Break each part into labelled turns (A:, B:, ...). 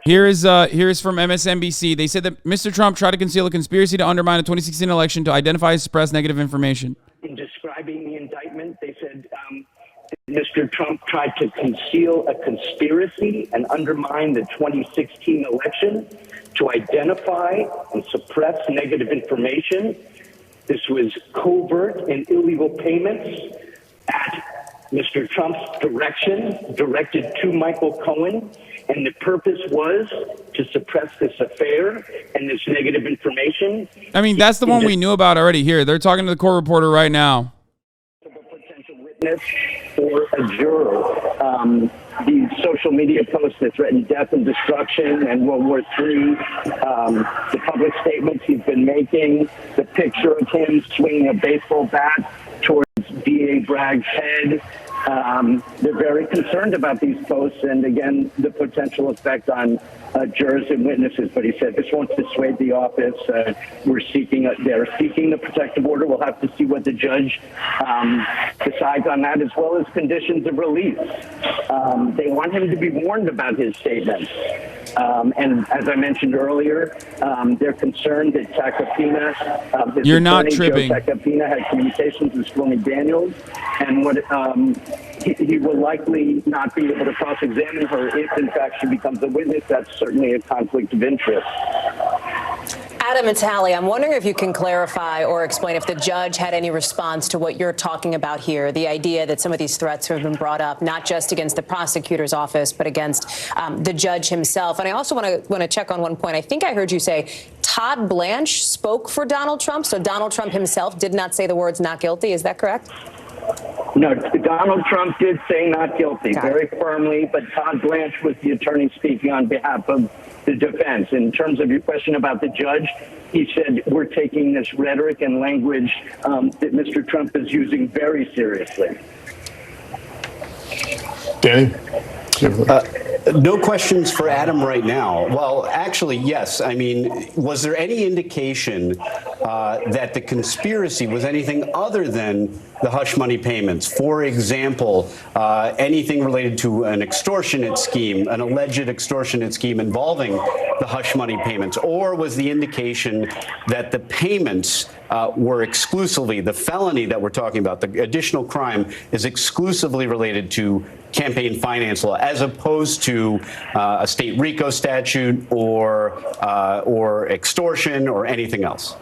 A: Here is from MSNBC. They said that Mr. Trump tried to conceal a conspiracy to undermine the 2016 election to identify and suppress negative information.
B: In describing the indictment, they said Mr. Trump tried to conceal a conspiracy and undermine the 2016 election to identify and suppress negative information. This was covert and illegal payments at Mr. Trump's directed to Michael Cohen. And the purpose was to suppress this affair and this negative information.
A: I mean, that's the one we knew about already here. They're talking to the court reporter right now.
B: A potential witness or a juror. These social media posts that threaten death and destruction and World War III, the public statements he's been making, the picture of him swinging a baseball bat towards D.A. Bragg's head. They're very concerned about these posts and, again, the potential effect on jurors and witnesses. But he said this won't dissuade the office. They're seeking the protective order. We'll have to see what the judge decides on that, as well as conditions of release. They want him to be warned about his statements. And as I mentioned earlier, they're concerned that Tacopina,
A: You're not tripping.
B: Tacopina had communications with Stormy Daniels, and what he will likely not be able to cross-examine her if, in fact, she becomes a witness. That's certainly a conflict of interest.
C: Adam and Tally, I'm wondering if you can clarify or explain if the judge had any response to what you're talking about here, the idea that some of these threats have been brought up, not just against the prosecutor's office, but against the judge himself. And I also want to check on one point. I think I heard you say Todd Blanche spoke for Donald Trump, so Donald Trump himself did not say the words not guilty. Is that correct?
B: No, Donald Trump did say not guilty very firmly, but Todd Blanche was the attorney speaking on behalf of the defense. In terms of your question about the judge, he said we're taking this rhetoric and language that Mr. Trump is using very seriously.
D: Danny?
E: No questions for Adam right now. Well, actually, yes. I mean, was there any indication that the conspiracy was anything other than the hush money payments? For example, anything related to an extortionate scheme, an alleged extortionate scheme involving the hush money payments? Or was the indication that the payments were exclusively, the felony that we're talking about, the additional crime, is exclusively related to campaign finance law, as opposed to a state RICO statute or extortion or anything else?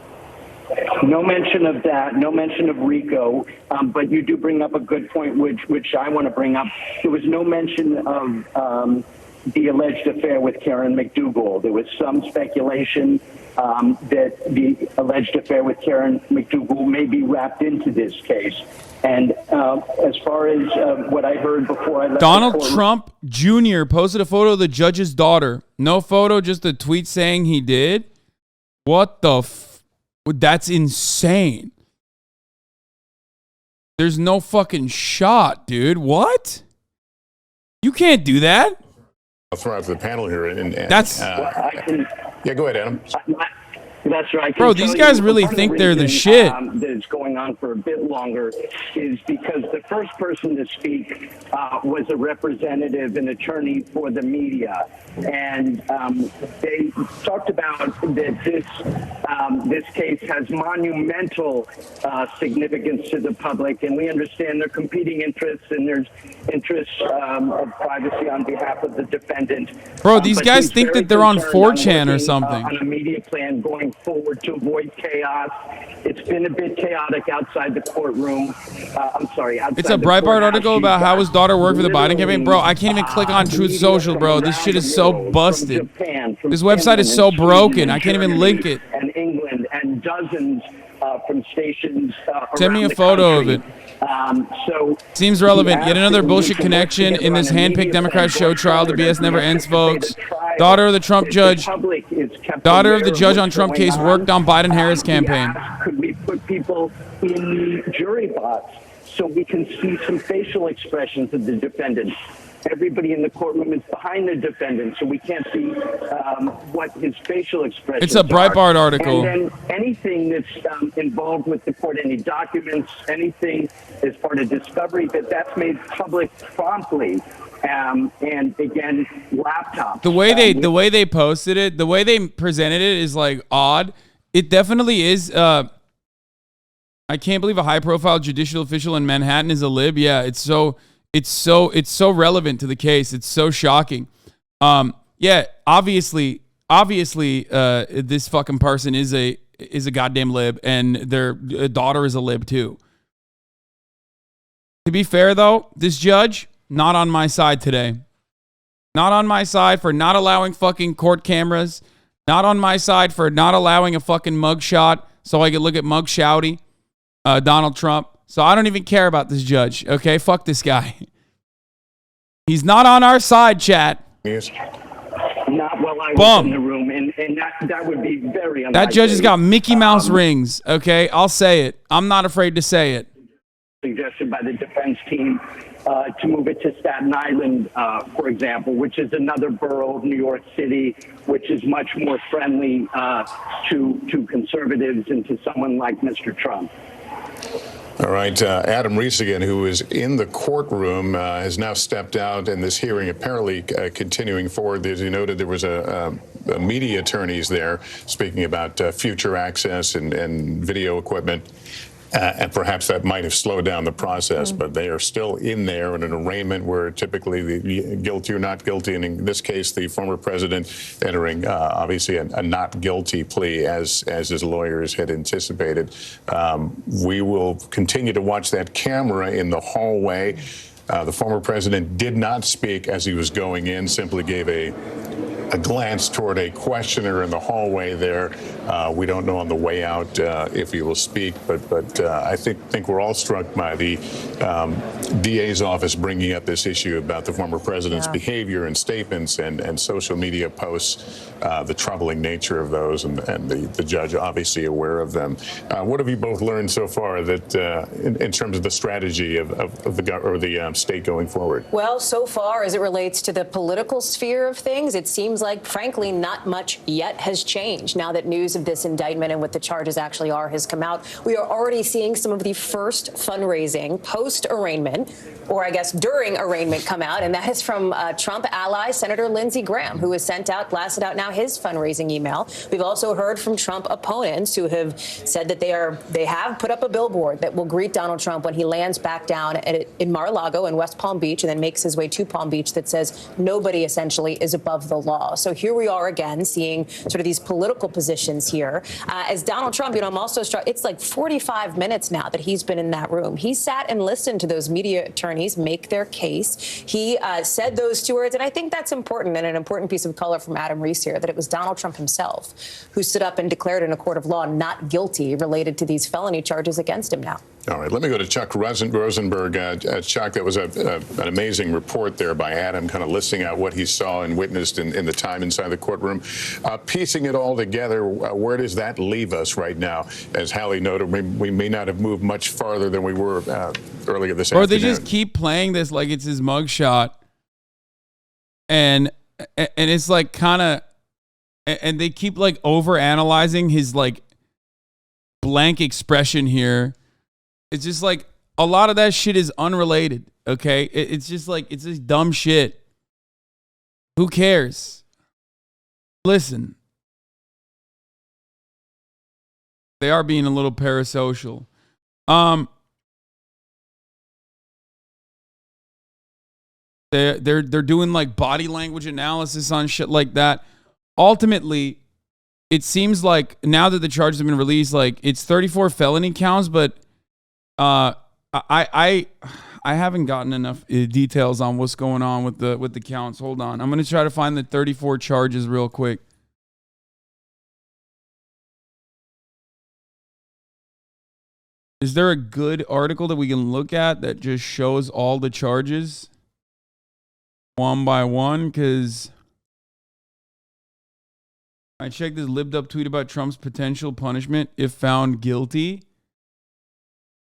B: No mention of that, no mention of RICO, but you do bring up a good point, which I want to bring up. There was no mention of the alleged affair with Karen McDougal. There was some speculation that the alleged affair with Karen McDougal may be wrapped into this case. And as far as what I heard before I left
A: Donald Trump Jr. posted a photo of the judge's daughter. No photo, just a tweet saying he did. What the that's insane. There's no fucking shot, dude. What? You can't do that.
D: I'll throw out to the panel here.
A: That's...
D: yeah, go ahead, Adam.
B: That's right.
A: Bro, these guys really think they're the shit.
B: That's going on for a bit longer is because the first person to speak was a representative and attorney for the media. And they talked about that this case has monumental significance to the public. And we understand there are competing interests, and there's interests of privacy on behalf of the defendant.
A: Bro, these guys think that they're on 4chan or something.
B: On a media plan going forward to avoid chaos. It's been a bit chaotic outside the courtroom.
A: It's a Breitbart article about how his daughter worked for the Biden campaign. Bro, I can't even click on Truth Social, bro. This shit is so busted. This website is so broken. I can't even link it.
B: And England and dozens from stations
A: Send me a photo of it. Seems relevant. Yet another bullshit connection in this handpicked Democrat show trial. The BS never ends, folks. Daughter of the Trump judge. Daughter of the judge on Trump case worked on Biden-Harris campaign.
B: Could we put people in the jury box so we can see some facial expressions of the defendant? Everybody in the courtroom is behind the defendant, so we can't see what his facial expressions
A: It's a Breitbart article.
B: And then anything that's involved with the court, any documents, anything as part of discovery, that's made public promptly. and again, laptops.
A: The way they posted it, the way they presented it is like odd. It definitely is. I can't believe a high-profile judicial official in Manhattan is a lib. Yeah, it's so relevant to the case. It's so shocking. Yeah, obviously, this fucking person is a goddamn lib, and their daughter is a lib too. To be fair, though, this judge not on my side today. Not on my side for not allowing fucking court cameras. Not on my side for not allowing a fucking mugshot so I could look at mug shouty. Donald Trump. So I don't even care about this judge. Okay, fuck this guy. He's not on our side, chat.
B: Not while I was in the room, and that would be very unlikely.
A: That judge has got Mickey Mouse rings. Okay, I'll say it. I'm not afraid to say it.
B: Suggested by the defense team to move it to Staten Island, for example, which is another borough of New York City, which is much more friendly to conservatives and to someone like Mr. Trump.
D: All right. Adam Reese again, who is in the courtroom, has now stepped out, and this hearing apparently continuing forward. As you noted, there was a media attorneys there speaking about future access and video equipment. And perhaps that might have slowed down the process, but they are still in there in an arraignment where typically the guilty or not guilty, and in this case, the former president entering obviously a not guilty plea as his lawyers had anticipated. We will continue to watch that camera in the hallway. The former president did not speak as he was going in, simply gave a glance toward a questioner in the hallway there. We don't know on the way out if he will speak, but I think we're all struck by the DA's office bringing up this issue about the former president's behavior and statements and social media posts, the troubling nature of those, and the judge obviously aware of them. What have you both learned so far that in terms of the strategy of the state going forward?
C: Well, so far as it relates to the political sphere of things, it seems like, frankly, not much yet has changed. Now that news of this indictment and what the charges actually are has come out, we are already seeing some of the first fundraising post-arraignment, or I guess during arraignment, come out, and that is from Trump ally Senator Lindsey Graham, who has blasted out now his fundraising email. We've also heard from Trump opponents who have said that they have put up a billboard that will greet Donald Trump when he lands back down in Mar-a-Lago in West Palm Beach and then makes his way to Palm Beach, that says nobody essentially is above the law. So here we are again seeing sort of these political positions here. As Donald Trump, I'm also struck, it's like 45 minutes now that he's been in that room. He sat and listened to those media attorneys make their case. He said those two words, and I think that's important, and an important piece of color from Adam Reese here, that it was Donald Trump himself who stood up and declared in a court of law not guilty related to these felony charges against him now.
D: All right, let me go to Chuck Rosenberg. Chuck, that was an amazing report there by Adam, kind of listing out what he saw and witnessed in the time inside the courtroom. Piecing it all together, where does that leave us right now? As Hallie noted, we may not have moved much farther than we were earlier this afternoon.
A: Or they just keep playing this like it's his mugshot, and it's like kind of, and they keep like overanalyzing his like blank expression here. It's just like a lot of that shit is unrelated, okay? It's just like, it's just dumb shit. Who cares? Listen. They are being a little parasocial. They're doing like body language analysis on shit like that. Ultimately, it seems like now that the charges have been released, like it's 34 felony counts, but I haven't gotten enough details on what's going on with the counts. Hold on. I'm going to try to find the 34 charges real quick. Is there a good article that we can look at that just shows all the charges one by one? Because I checked this libbed up tweet about Trump's potential punishment if found guilty.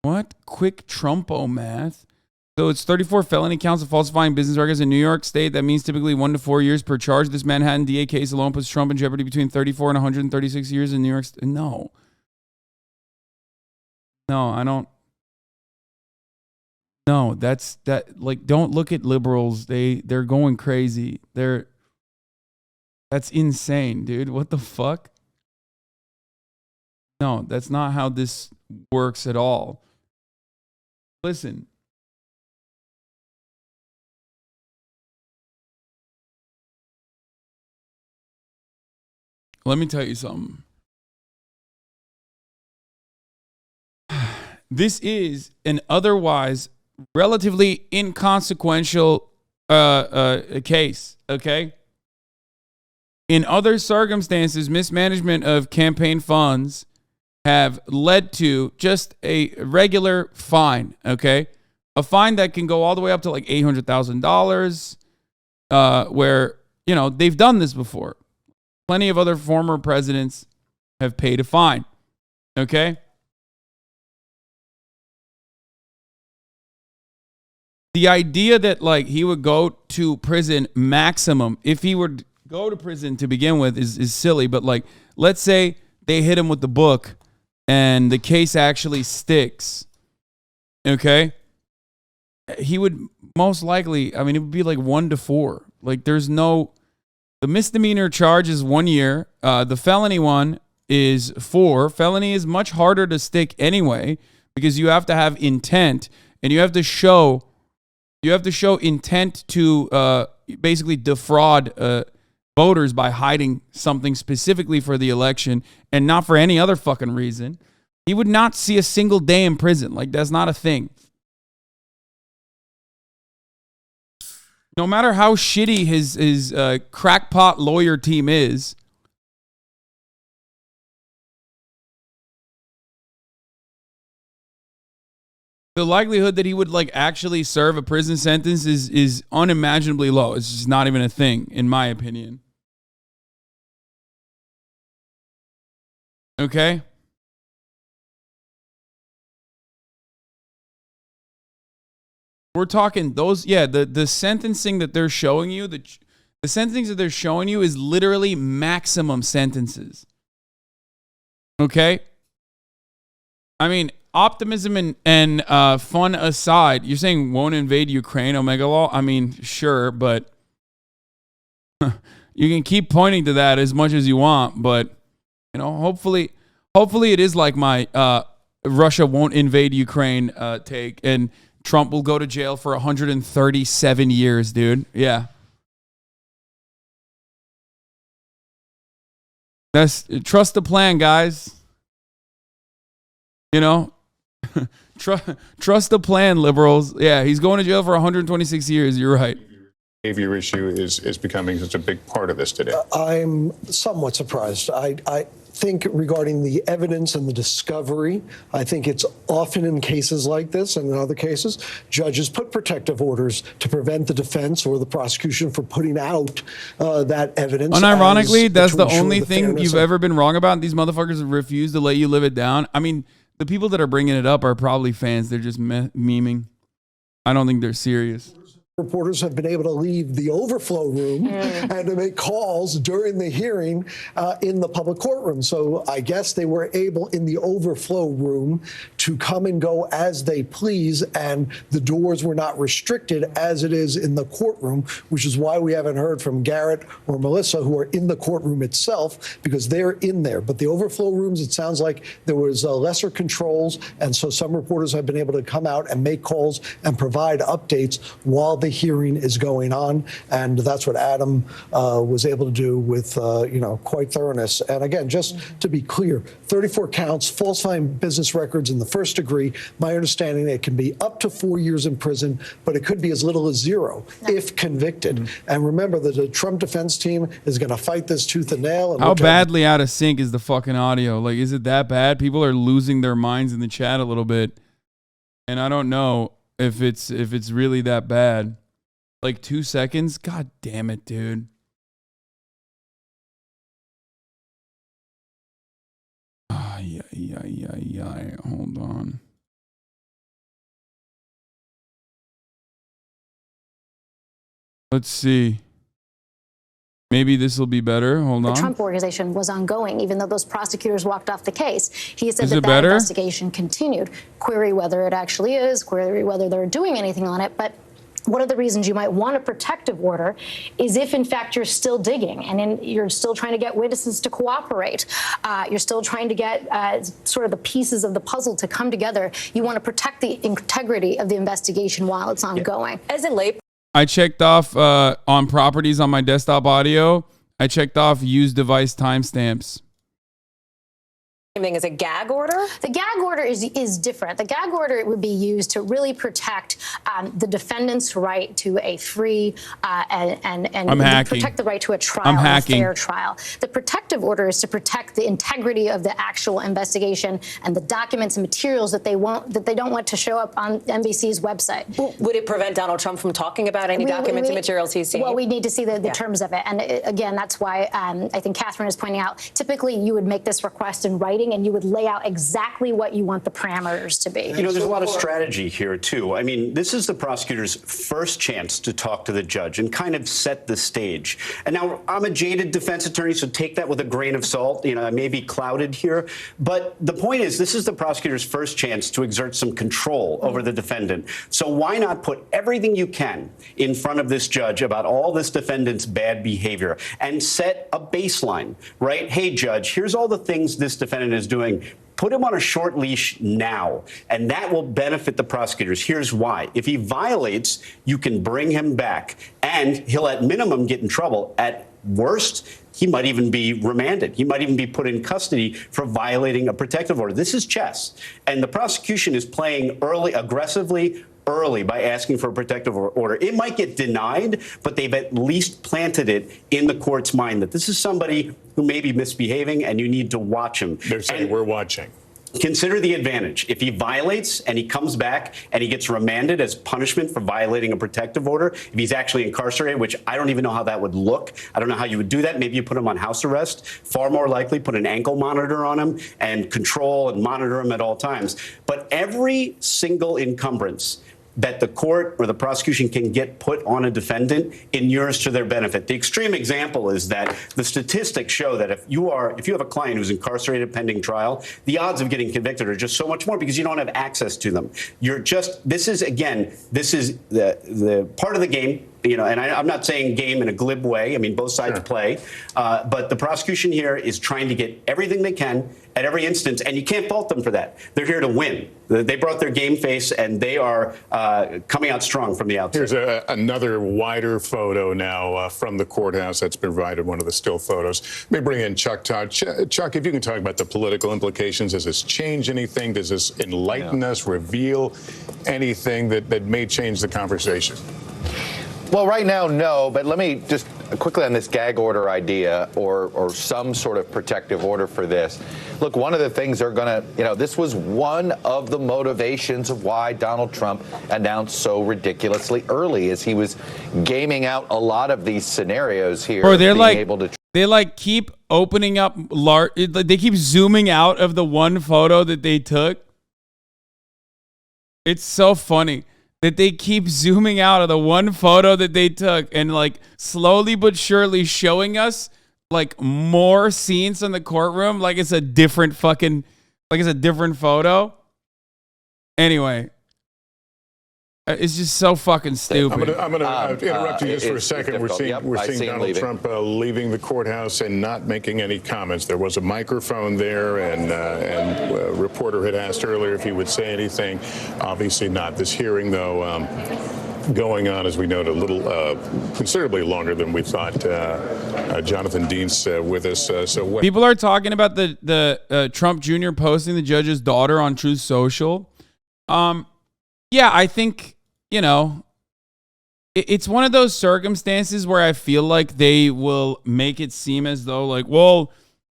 A: What? Quick Trumpo math. So it's 34 felony counts of falsifying business records in New York State. That means typically 1 to 4 years per charge. This Manhattan DA case alone puts Trump in jeopardy between 34 and 136 years in New York State. No, I don't. No, that's that. Like, don't look at liberals. They're going crazy. That's insane, dude. What the fuck? No, that's not how this works at all. Listen. Let me tell you something. This is an otherwise relatively inconsequential case, okay? In other circumstances, mismanagement of campaign funds have led to just a regular fine, okay? A fine that can go all the way up to like $800,000, where, you know, they've done this before. Plenty of other former presidents have paid a fine, okay? The idea that like he would go to prison maximum, if he would go to prison to begin with, is silly. But like, let's say they hit him with the book and the case actually sticks, okay? He would most likely, I mean, it would be like 1 to 4. Like, there's no, the misdemeanor charge is 1 year. The felony one is 4. Felony is much harder to stick anyway, because you have to have intent, and you have to show intent to basically defraud voters by hiding something specifically for the election and not for any other fucking reason. He would not see a single day in prison. Like, that's not a thing. No matter how shitty his crackpot lawyer team is, the likelihood that he would like actually serve a prison sentence is unimaginably low. It's just not even a thing, in my opinion. Okay? We're talking those, yeah, the sentencing that they're showing you, the sentencing that they're showing you is literally maximum sentences. Okay? I mean, optimism and fun aside, you're saying won't invade Ukraine, Omega Law? I mean, sure, but you can keep pointing to that as much as you want, but, you know, hopefully it is like my Russia won't invade Ukraine take, and Trump will go to jail for 137 years, dude. Yeah. Trust the plan, guys. You know, trust the plan, liberals. Yeah, he's going to jail for 126 years. You're right.
D: Behavior issue is becoming such a big part of this today.
F: I'm somewhat surprised. I think regarding the evidence and the discovery, I think it's often in cases like this and in other cases, judges put protective orders to prevent the defense or the prosecution from putting out that evidence.
A: Unironically, that's the only thing you've ever been wrong about. These motherfuckers refuse to let you live it down. I mean, the people that are bringing it up are probably fans. They're just memeing. I don't think they're serious.
F: Reporters have been able to leave the overflow room and to make calls during the hearing in the public courtroom. So I guess they were able in the overflow room to come and go as they please, and the doors were not restricted as it is in the courtroom, which is why we haven't heard from Garrett or Melissa, who are in the courtroom itself, because they're in there. But the overflow rooms, it sounds like there was lesser controls, and so some reporters have been able to come out and make calls and provide updates while the hearing is going on, and that's what Adam was able to do with quite thoroughness. And again, just to be clear, 34 counts, falsifying business records in the first degree. My understanding, it can be up to 4 years in prison, but it could be as little as 0 if convicted. And remember that the Trump defense team is going to fight this tooth and nail. And
A: how badly out of sync is the fucking audio? Like, is it that bad? People are losing their minds in the chat a little bit, and I don't know if it's really that bad. Like 2 seconds? God damn it, dude. Yeah. Hold on. Let's see. Maybe this will be better. Hold on.
G: The Trump organization was ongoing, even though those prosecutors walked off the case. He said
A: Is
G: that
A: it better?
G: investigation continued. Query whether it actually is, query whether they're doing anything on it. But one of the reasons you might want a protective order is if, in fact, you're still digging and you're still trying to get witnesses to cooperate. You're still trying to get sort of the pieces of the puzzle to come together. You want to protect the integrity of the investigation while it's ongoing.
C: As a lay
A: I checked off on properties on my desktop audio. I checked off use device timestamps.
C: thing as a gag order?
G: The gag order is different. The gag order would be used to really protect the defendant's right to a free and protect the right to a trial, a fair trial. The protective order is to protect the integrity of the actual investigation and the documents and materials that they don't want to show up on NBC's website.
C: Would it prevent Donald Trump from talking about any documents and materials he's seen?
G: Well, we need to see the terms of it. And again, that's why I think Catherine is pointing out, typically you would make this request in writing and you would lay out exactly what you want the parameters to be.
E: You know, there's a lot of strategy here, too. I mean, this is the prosecutor's first chance to talk to the judge and kind of set the stage. And now, I'm a jaded defense attorney, so take that with a grain of salt. You know, I may be clouded here. But the point is, this is the prosecutor's first chance to exert some control over the defendant. So why not put everything you can in front of this judge about all this defendant's bad behavior and set a baseline, right? Hey, judge, here's all the things this defendant is doing. Put him on a short leash now, and that will benefit the prosecutors. Here's why. If he violates, you can bring him back, and he'll at minimum get in trouble. At worst, he might even be remanded. He might even be put in custody for violating a protective order. This is chess, and the prosecution is playing aggressively early by asking for a protective order. It might get denied, but they've at least planted it in the court's mind that this is somebody who may be misbehaving and you need to watch him.
D: They're saying we're watching.
E: Consider the advantage. If he violates and he comes back and he gets remanded as punishment for violating a protective order, if he's actually incarcerated, which I don't even know how that would look. I don't know how you would do that. Maybe you put him on house arrest. Far more likely, put an ankle monitor on him and control and monitor him at all times. But every single encumbrance that the court or the prosecution can get put on a defendant inures to their benefit. The extreme example is that the statistics show that if you have a client who's incarcerated pending trial, the odds of getting convicted are just so much more because you don't have access to them. This is the part of the game. You know, and I'm not saying game in a glib way. I mean, both sides play. But the prosecution here is trying to get everything they can at every instance, and you can't fault them for that. They're here to win. They brought their game face, and they are coming out strong from the outset.
D: Here's another wider photo now from the courthouse that's been provided, one of the still photos. Let me bring in Chuck Todd. Chuck, if you can talk about the political implications. Does this change anything? Does this enlighten us, reveal anything that may change the conversation?
H: Well, right now, no, but let me just quickly on this gag order idea or some sort of protective order for this. Look, one of the things they're going to, this was one of the motivations of why Donald Trump announced so ridiculously early as he was gaming out a lot of these scenarios here.
A: Bro, they keep opening up, they keep zooming out of the one photo that they took. It's so funny that they keep zooming out of the one photo that they took and slowly but surely showing us more scenes in the courtroom like it's a different photo. Anyway, it's just so fucking stupid.
D: I'm gonna interrupt you just for a second. We're seeing Donald Trump leaving the courthouse and not making any comments. There was a microphone there, and a reporter had asked earlier if he would say anything. Obviously not. This hearing, though, going on, as we noted, a little considerably longer than we thought. Jonathan Dean's with us.
A: People are talking about the Trump Jr. posting the judge's daughter on Truth Social. Yeah, I think, it's one of those circumstances where I feel like they will make it seem as though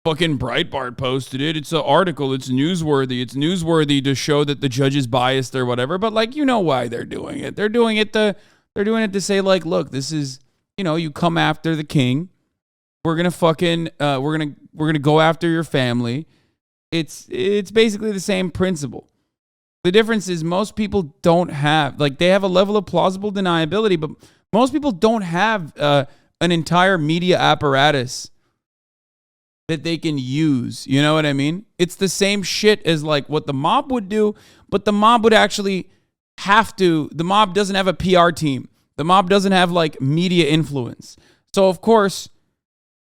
A: fucking Breitbart posted it. It's an article. It's newsworthy. It's newsworthy to show that the judge is biased or whatever. But why they're doing it. They're doing it to say look, this is, you come after the king. We're going to we're going to go after your family. It's basically the same principle. The difference is most people don't have, they have a level of plausible deniability, but most people don't have an entire media apparatus that they can use. You know what I mean? It's the same shit as like what the mob would do, but the mob would actually the mob doesn't have a PR team. The mob doesn't have like media influence. So of course,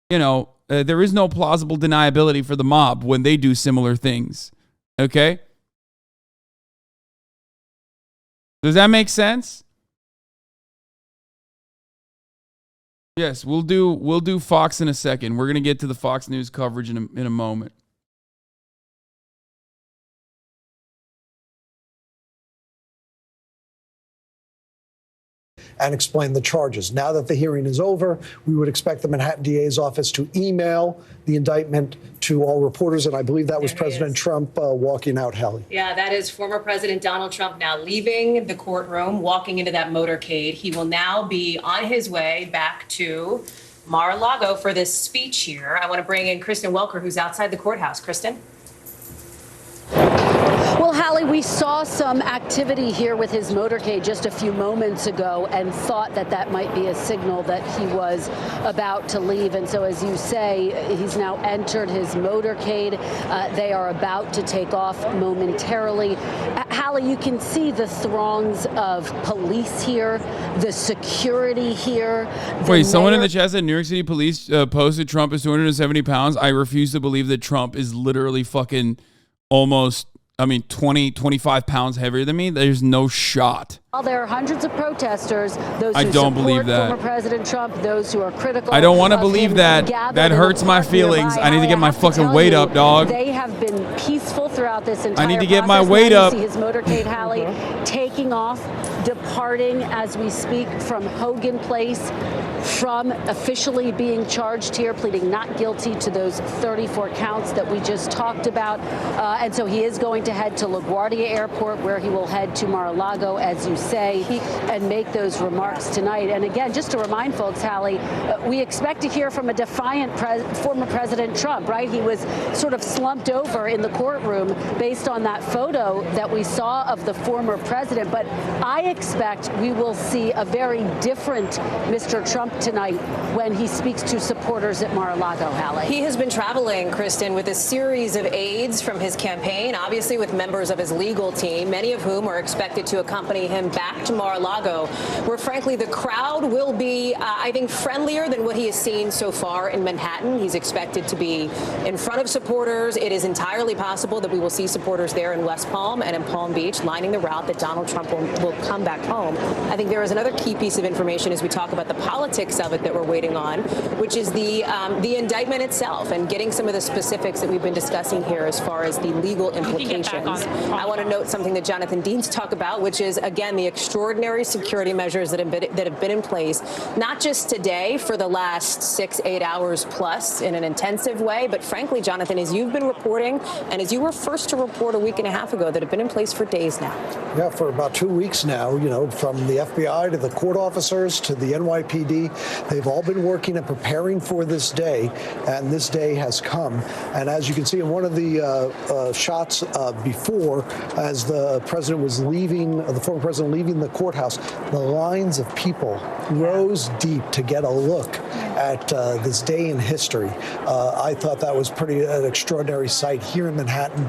A: there is no plausible deniability for the mob when they do similar things. Okay? Does that make sense? Yes, we'll do Fox in a second. We're going to get to the Fox News coverage in a moment.
F: And explain the charges. Now that the hearing is over, we would expect the Manhattan DA's office to email the indictment to all reporters, and I believe that was President Trump walking out, Hallie.
C: Yeah, that is former President Donald Trump now leaving the courtroom, walking into that motorcade. He will now be on his way back to Mar-a-Lago for this speech here. I want to bring in Kristen Welker, who's outside the courthouse. Kristen?
I: Well, Hallie, we saw some activity here with his motorcade just a few moments ago and thought that might be a signal that he was about to leave. And so, as you say, he's now entered his motorcade. They are about to take off momentarily. Hallie, you can see the throngs of police here, the security here.
A: Wait, someone in the chat said New York City police posted Trump is 270 pounds. I refuse to believe that Trump is literally fucking almost 20, 25 pounds heavier than me. There's no shot.
I: While there are hundreds of protesters, those
A: I
I: who
A: don't
I: support
A: believe that.
I: former President Trump, those who are critical.
A: I don't want to believe that. That hurts my feelings. I need to get my fucking weight up, dog.
I: They have been peaceful throughout this entire
A: I need to get my
I: process.
A: weight
I: Now
A: up.
I: you see his motorcade, Hallie, taking off, departing as we speak from Hogan Place, from officially being charged here, pleading not guilty to those 34 counts that we just talked about. And so he is going to head to LaGuardia Airport, where he will head to Mar-a-Lago, as you say, and make those remarks tonight. And again, just to remind folks, Hallie, we expect to hear from a defiant former President Trump, right? He was sort of slumped over in the courtroom based on that photo that we saw of the former president. But I expect we will see a very different Mr. Trump tonight when he speaks to supporters at Mar-a-Lago, Hallie.
C: He has been traveling, Kristen, with a series of aides from his campaign, obviously with members of his legal team, many of whom are expected to accompany him back to Mar-a-Lago, where, frankly, the crowd will be, I think, friendlier than what he has seen so far in Manhattan. He's expected to be in front of supporters. It is entirely possible that we will see supporters there in West Palm and in Palm Beach, lining the route that Donald Trump will come back home. I think there is another key piece of information as we talk about the politics of it that we're waiting on, which is the indictment itself and getting some of the specifics that we've been discussing here as far as the legal implications. I want to note something that Jonathan Dean's talked about, which is, again, the extraordinary security measures that have been in place, not just today for the last 6-8 hours plus in an intensive way, but frankly, Jonathan, as you've been reporting and as you were first to report a week and a half ago, that have been in place for days now.
F: Yeah, for about 2 weeks now, from the FBI to the court officers to the NYPD, they've all been working and preparing for this day, and this day has come. And as you can see in one of the shots before, as the president was leaving, the former president leaving the courthouse, the lines of people rose deep to get a look at this day in history. I thought that was an extraordinary sight here in Manhattan.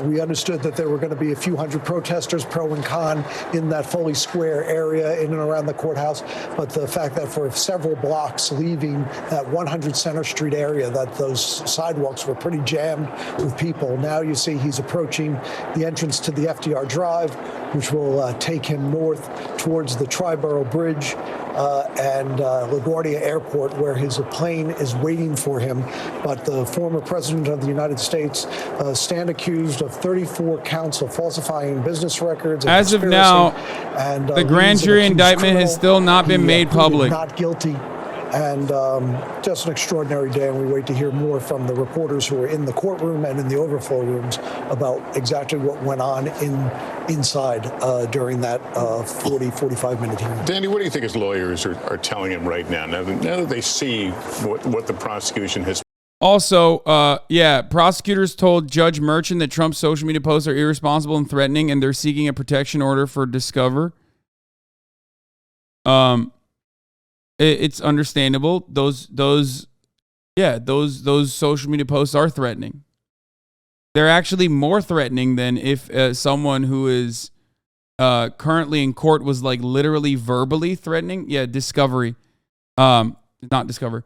F: We understood that there were going to be a few hundred protesters, pro and con, in that Foley Square area in and around the courthouse, but the fact that for several blocks leaving that 100 Center Street area, that those sidewalks were pretty jammed with people. Now you see he's approaching the entrance to the FDR Drive, which will take him north towards the Triborough Bridge and LaGuardia Airport, where his plane is waiting for him. But the former president of the United States stand accused of 34 counts of falsifying business records.
A: As of now,
F: and,
A: the grand jury indictment has still not been made public.
F: Not guilty. And just an extraordinary day, and we wait to hear more from the reporters who are in the courtroom and in the overflow rooms about exactly what went on inside during that 45-minute hearing.
D: Danny, what do you think his lawyers are telling him right now that they see what the prosecution has?
A: Also, prosecutors told Judge Merchant that Trump's social media posts are irresponsible and threatening, and they're seeking a protection order for Discover. it's understandable. Those social media posts are threatening. They're actually more threatening than if someone who is currently in court was like literally verbally threatening. Yeah, Discovery. Not Discover.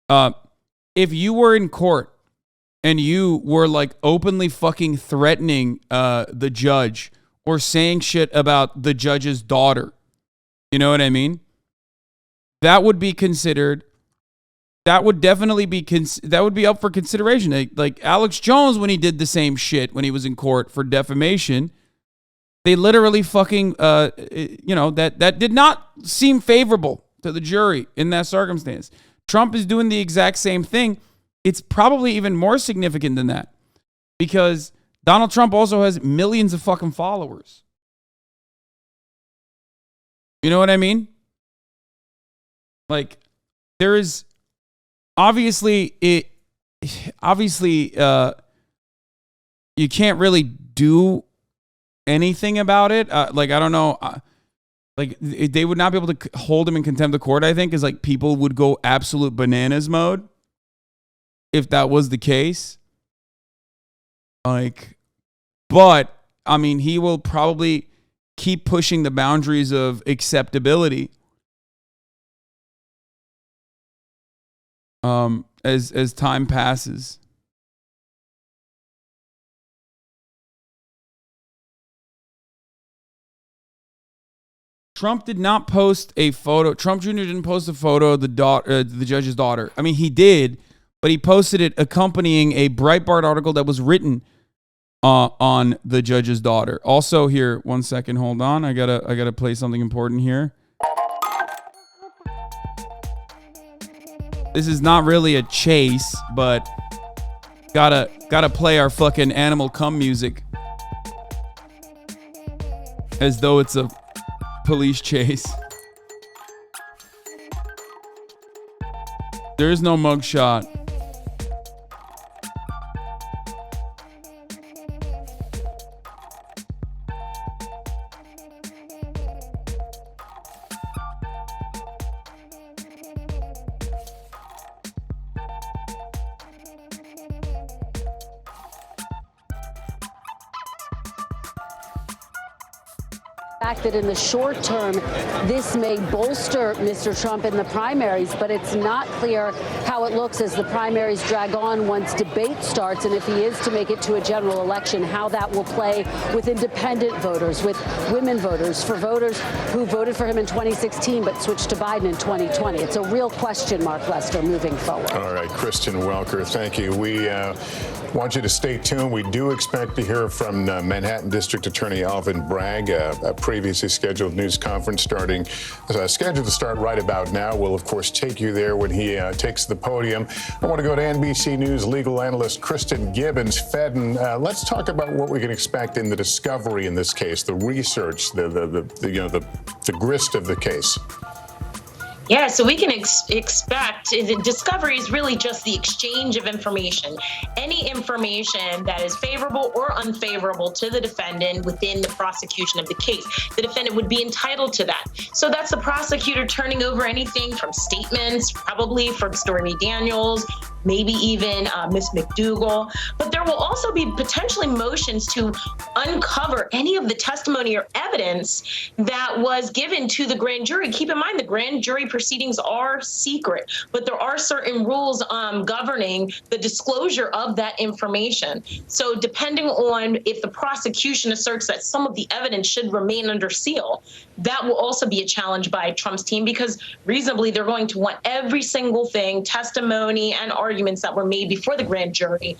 A: If you were in court and you were like openly fucking threatening the judge or saying shit about the judge's daughter, you know what I mean? That would be considered. That would definitely be that would be up for consideration. Like Alex Jones, when he did the same shit when he was in court for defamation, they literally fucking that did not seem favorable to the jury in that circumstance. Trump is doing the exact same thing. It's probably even more significant than that because Donald Trump also has millions of fucking followers. You know what I mean? Like, there is obviously you can't really do anything about it. Like, I don't know. Like, they would not be able to hold him in contempt of court, I think, is like people would go absolute bananas mode if that was the case. Like, but, I mean, he will probably keep pushing the boundaries of acceptability as time passes. Trump did not post a photo. Trump Jr. didn't post a photo of the judge's daughter. I mean, he did, but he posted it accompanying a Breitbart article that was written on the judge's daughter. Also, here, 1 second, hold on. I gotta play something important here. This is not really a chase, but gotta play our fucking animal cum music as though it's a police chase. There is no mugshot.
I: That in the short term, this may bolster Mr. Trump in the primaries, but it's not clear how it looks as the primaries drag on once debate starts, and if he is to make it to a general election, how that will play with independent voters, with women voters, for voters who voted for him in 2016 but switched to Biden in 2020. It's a real question mark, Lester, moving forward.
D: All right, Kristen Welker, thank you. We want you to stay tuned. We do expect to hear from Manhattan District Attorney Alvin Bragg, a previously scheduled news conference scheduled to start right about now. We'll, of course, take you there when he takes the podium. I want to go to NBC News legal analyst Kristen Gibbons. Fedden, let's talk about what we can expect in the discovery in this case, the research, the grist of the case.
J: Yeah, so we can expect the discovery is really just the exchange of information. Any information that is favorable or unfavorable to the defendant within the prosecution of the case, the defendant would be entitled to that. So that's the prosecutor turning over anything from statements, probably from Stormy Daniels, maybe even Ms. McDougal. But there will also be potentially motions to uncover any of the testimony or evidence that was given to the grand jury. Keep in mind, the grand jury proceedings are secret, but there are certain rules governing the disclosure of that information. So depending on if the prosecution asserts that some of the evidence should remain under seal, that will also be a challenge by Trump's team, because reasonably they're going to want every single thing, testimony and arguments that were made before the grand jury,